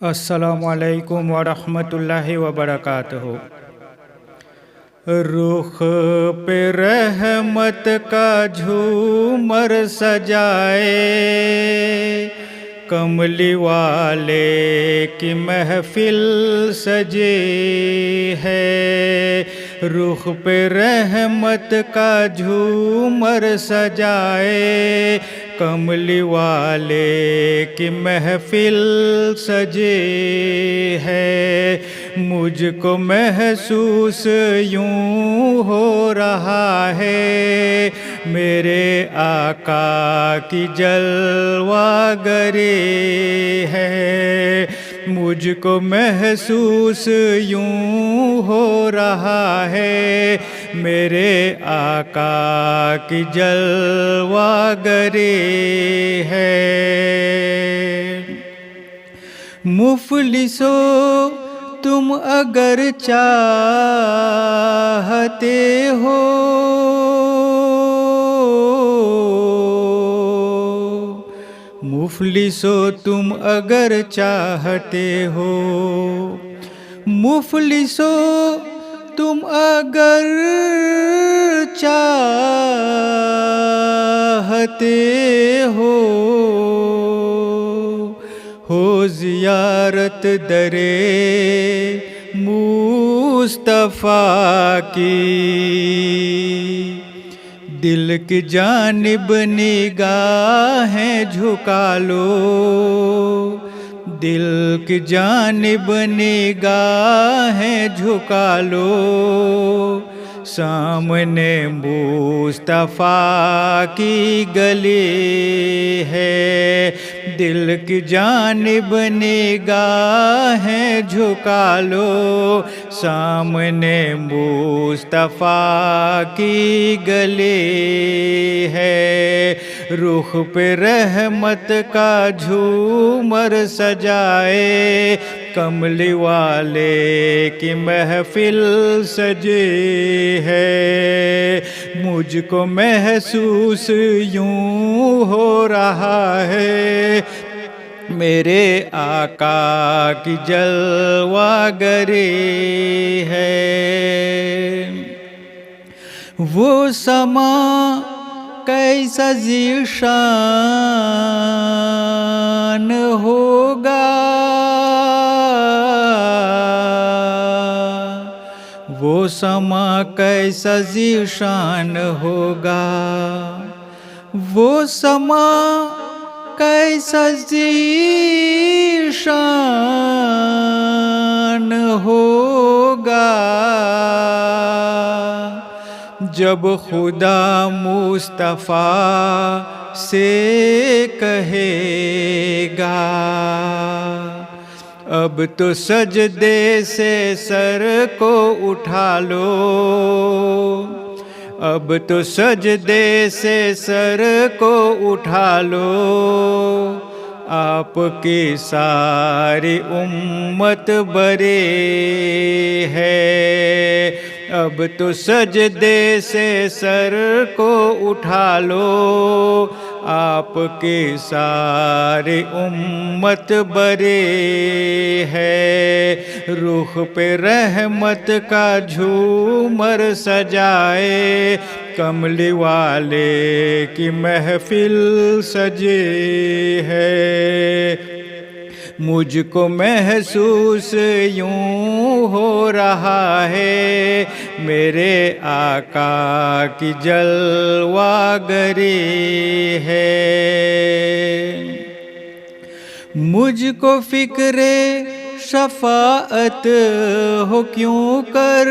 السلام علیکم ورحمۃ اللہ وبرکاتہ۔ رخ پہ رحمت کا جھومر سجائے، کملی والے کی محفل سجی ہے۔ رخ پہ رحمت کا جھومر سجائے، کملی والے کی محفل سجی ہے۔ مجھ کو محسوس یوں ہو رہا ہے، میرے آقا کی جلوہ گری ہے۔ مجھ کو محسوس یوں ہو رہا ہے، میرے آقا کی جلوہ گری ہے۔ مفلسو تم اگر چاہتے ہو، مفلسو تم اگر چاہتے ہو، مفلسو تم اگر چاہتے ہو زیارت درے مصطفیٰ کی، دل کی جانب نگاہیں جھکا لو، دل کی جانب نگاہیں جھکا لو، سامنے مصطفیٰ کی گلی ہے۔ دل کی جانب نگاہیں جھکا لو، سامنے مصطفیٰ کی گلی ہے۔ رخ پہ رحمت کا جھومر سجائے، کملی والے کی محفل سجی ہے۔ مجھ کو محسوس یوں ہو رہا ہے، میرے آقا کی جلوہ گری ہے۔ وہ سما کیسا ذیشان ہوگا، وہ سما کیسا ذیشان ہوگا، وہ سما کیسا ذیشان ہوگا، جب خدا مصطفیٰ سے کہے گا، اب تو سجدے سے سر کو اٹھا لو، اب تو سجدے سے سر کو اٹھا لو، آپ کی ساری امت بری ہے۔ اب تو سجدے سے سر کو اٹھا لو، آپ کی ساری امت بری ہے۔ رخ پہ رحمت کا جھومر سجائے، کملی والے کی محفل سجی ہے۔ مجھ کو محسوس یوں ہو رہا ہے، میرے آقا کی جلوہ گری ہے۔ مجھ کو فکر شفاعت ہو کیوں کر،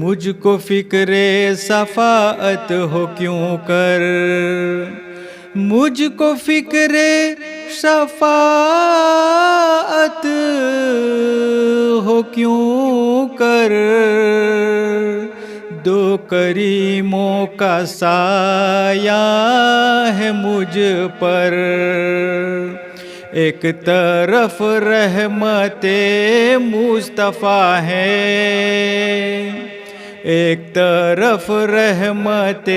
مجھ کو فکر شفاعت ہو کیوں کر، مجھ کو فکر شفاعت ہو کیوں کر، دو کریموں کا سایہ ہے مجھ پر، ایک طرف رحمت مصطفیٰ ہے، ایک طرف رحمت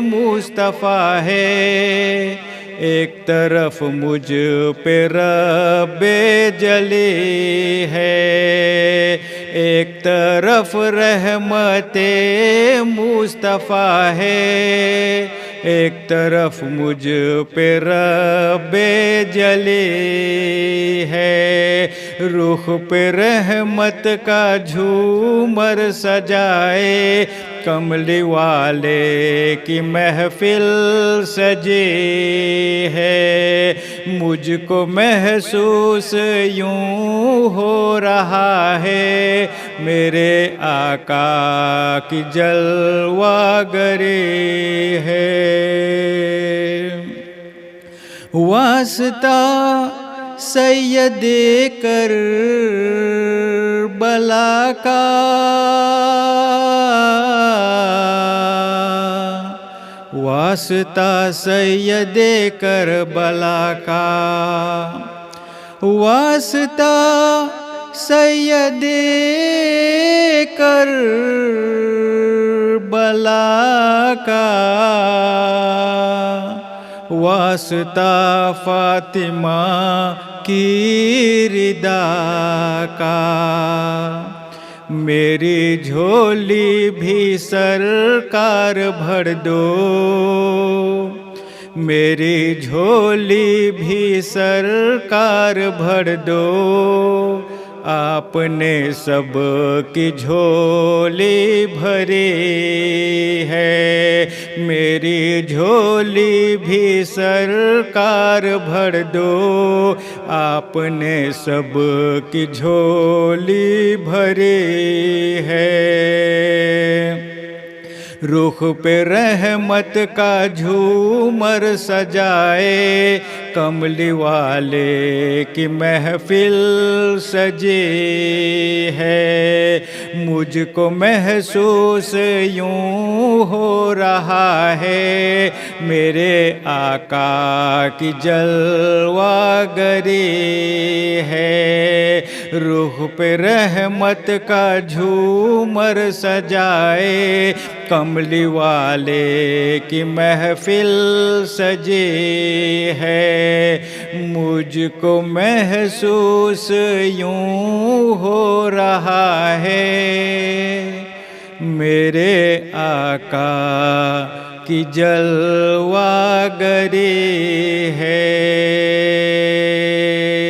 مصطفیٰ ہے، ایک طرف مجھ پہ رب جلی ہے، ایک طرف رحمت مصطفیٰ ہے، ایک طرف مجھ پہ رب جلی ہے، رخ پہ رحمت کا جھومر سجائے، کملی والے کی محفل سجی ہے، مجھ کو محسوس یوں ہو رہا ہے، میرے آقا کی جلوہ گری ہے۔ واسطہ سید کربلا کا، واسطہ سید کربلا کا، واسطہ سید کربلا کا، واسطہ فاطمہ کی رضا کا، میری جھولی بھی سرکار بھر دو، میری جھولی بھی سرکار بھر دو، آپ نے سب کی جھولی بھری ہے، میری جھولی بھی سرکار بھر دو، آپ نے سب کی جھولی بھری ہے، رخ پہ رحمت کا جھومر سجائے، کملی والے کی محفل سجی ہے، مجھ کو محسوس یوں ہو رہا ہے، میرے آقا کی جلوہ گری ہے، رخ پہ رحمت کا جھومر سجائے، کملی والے کی محفل سجی ہے، مجھ کو محسوس یوں ہو رہا ہے، میرے آقا کی جلوہ گری ہے۔